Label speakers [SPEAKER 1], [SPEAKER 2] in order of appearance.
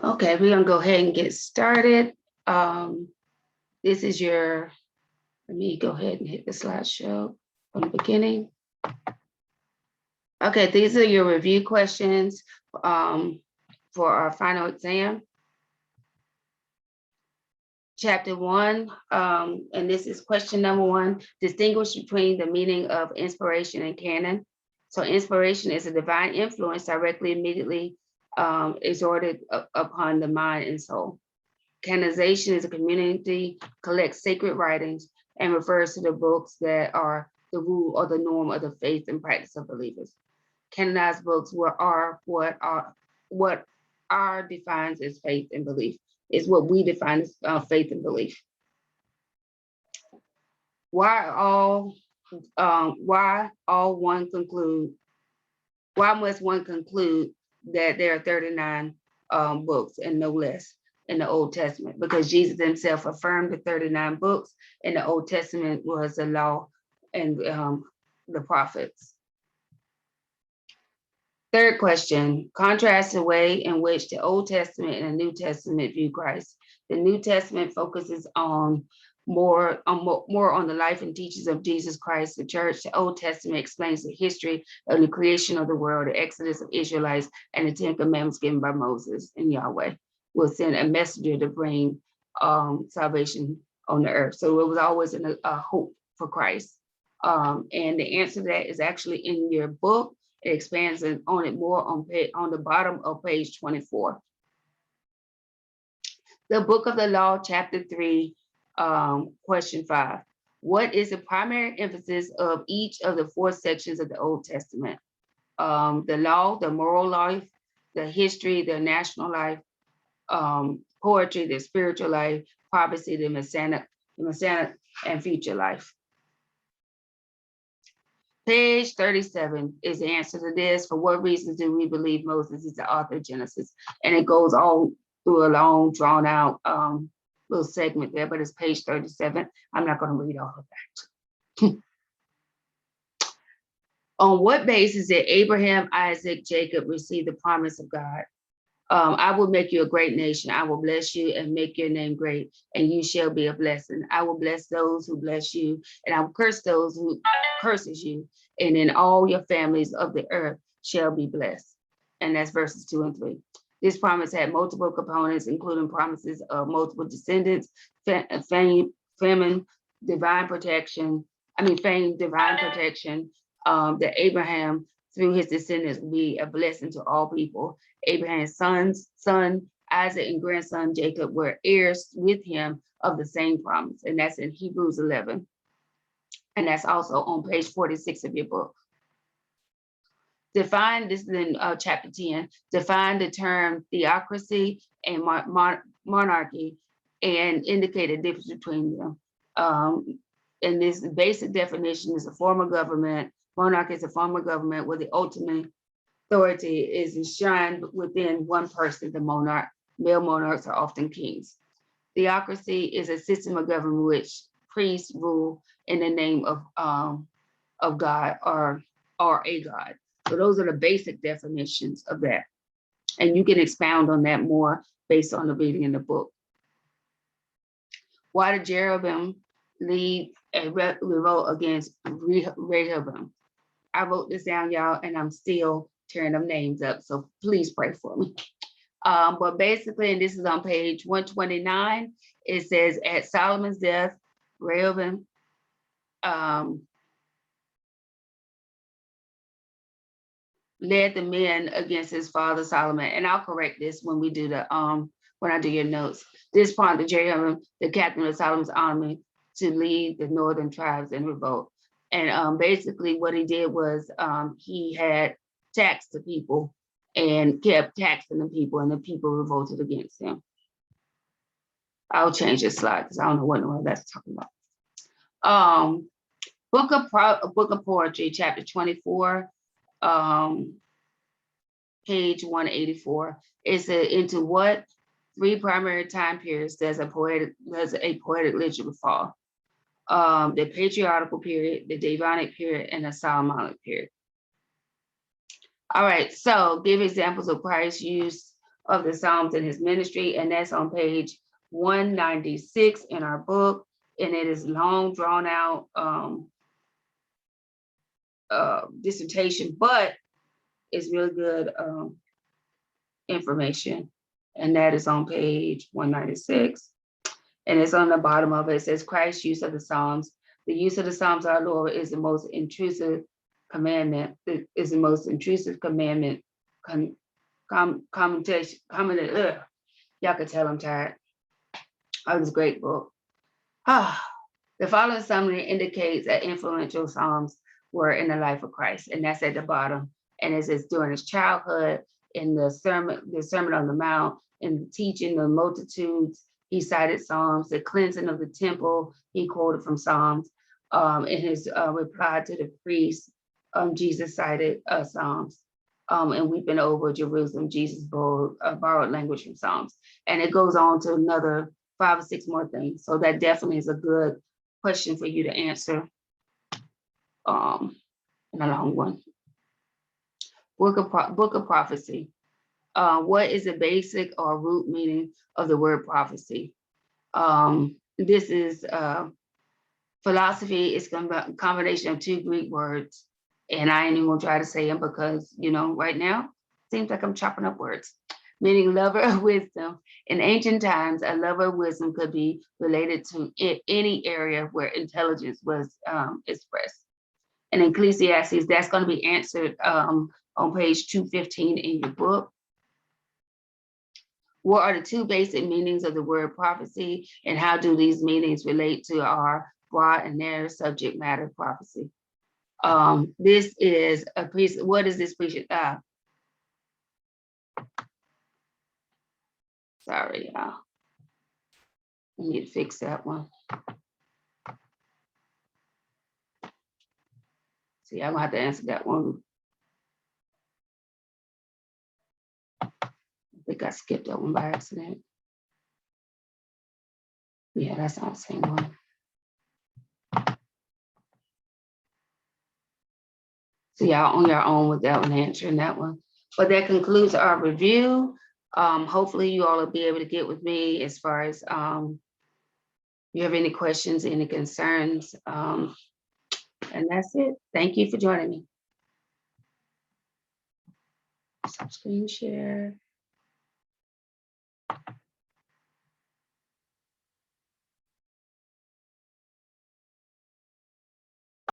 [SPEAKER 1] Okay, we're gonna go ahead and get started. This is your, let me go ahead and hit the slideshow from the beginning. Okay, these are your review questions for our final exam. Chapter 1, and this is question number 1, distinguish between the meaning of inspiration and canon. So inspiration is a divine influence directly, immediately exerted upon the mind and soul. Canonization is a community collects sacred writings and refers to the books that are the rule or the norm of the faith and practice of believers. Canonized books are what are defines as faith and belief, is what we define as faith and belief. Why must one conclude that there are 39 books and no less in the Old Testament? Because Jesus himself affirmed the 39 books in the Old Testament was the law and the prophets. Third question, contrast the way in which the Old Testament and the New Testament view Christ. The New Testament focuses on more on the life and teachings of Jesus Christ, the church. The Old Testament explains the history of the creation of the world, the exodus of Israelites, and the 10 commandments given by Moses. And Yahweh will send a messenger to bring salvation on the earth. So it was always a hope for Christ. And the answer to that is actually in your book. It expands on it more on the bottom of page 24. The Book of the Law, chapter 3, question 5. What is the primary emphasis of each of the 4 sections of the Old Testament? The law, the moral life, the history, the national life, poetry, the spiritual life, prophecy, the messianic and future life. Page 37 is the answer to this. For what reasons do we believe Moses is the author of Genesis? And it goes all through a long, drawn out little segment there, but it's page 37. I'm not going to read all of that. On what basis did Abraham, Isaac, Jacob receive the promise of God? I will make you a great nation. I will bless you and make your name great, and you shall be a blessing. I will bless those who bless you, and I will curse those who curses you, and in all your families of the earth shall be blessed. And that's verses 2 and 3. This promise had multiple components, including promises of multiple descendants, fame, divine protection, that Abraham, through his descendants, will be a blessing to all people. Abraham's son, Isaac, and grandson Jacob were heirs with him of the same promise. And that's in Hebrews 11. And that's also on page 46 of your book. Define, this is in chapter 10, define the term theocracy and monarchy and indicate a difference between them. And this basic definition is a form of government. Monarchy is a form of government where the ultimate authority is enshrined within one person, the monarch. Male monarchs are often kings. Theocracy is a system of government which priests rule in the name of God or a God. So those are the basic definitions of that. And you can expound on that more based on the reading in the book. Why did Jeroboam lead a revolt against Rehoboam? I wrote this down, y'all, and I'm still tearing them names up, so please pray for me. But basically, and this is on page 129, it says, at Solomon's death, Rehoboam led the men against his father Solomon. And I'll correct this when we do the when I do your notes. This prompted Jeroboam, the captain of Solomon's army, to lead the northern tribes in revolt. And basically what he did was he had taxed the people and kept taxing the people, and the people revolted against him. I'll change this slide because I don't know what that's talking about. Book of Poetry, chapter 24, page 184. It's into what 3 primary time periods does a poetic literature fall? The patriarchal period, the Davidic period, and the Solomonic period. All right, so give examples of Christ's use of the Psalms in his ministry, and that's on page 196 in our book, and it is long, drawn out dissertation, but it's really good information, and that is on page 196. And it's on the bottom of it. It says Christ's use of the Psalms. The use of the Psalms, our Lord, is the most intrusive commandment. It is the most intrusive commandment. Commentation. Y'all can tell I'm tired. Oh, this great book. The following summary indicates that influential Psalms were in the life of Christ, and that's at the bottom. And it says during his childhood, in the Sermon on the Mount, in the teaching the multitudes, he cited Psalms. The cleansing of the temple, he quoted from Psalms. In his reply to the priest, Jesus cited Psalms. And weeping over Jerusalem, Jesus borrowed language from Psalms. And it goes on to another 5 or 6 more things. So that definitely is a good question for you to answer in a long one. Book of prophecy. What is the basic or root meaning of the word prophecy? This is philosophy. It's a combination of 2 Greek words, and I ain't even gonna try to say them because, you know, right now seems like I'm chopping up words. Meaning lover of wisdom. In ancient times, a lover of wisdom could be related to any area where intelligence was expressed. And Ecclesiastes, that's going to be answered on page 215 in your book. What are the 2 basic meanings of the word prophecy, and how do these meanings relate to our broad and narrow subject matter prophecy? This is a piece. What is this piece? Sorry, y'all. I need to fix that one. See, I'm gonna have to answer that one. I think I skipped that one by accident. Yeah, that's not the same one. So y'all on your own with that one, answering that one. But that concludes our review. Hopefully you all will be able to get with me as far as you have any questions, any concerns. And that's it. Thank you for joining me. Stop screen share.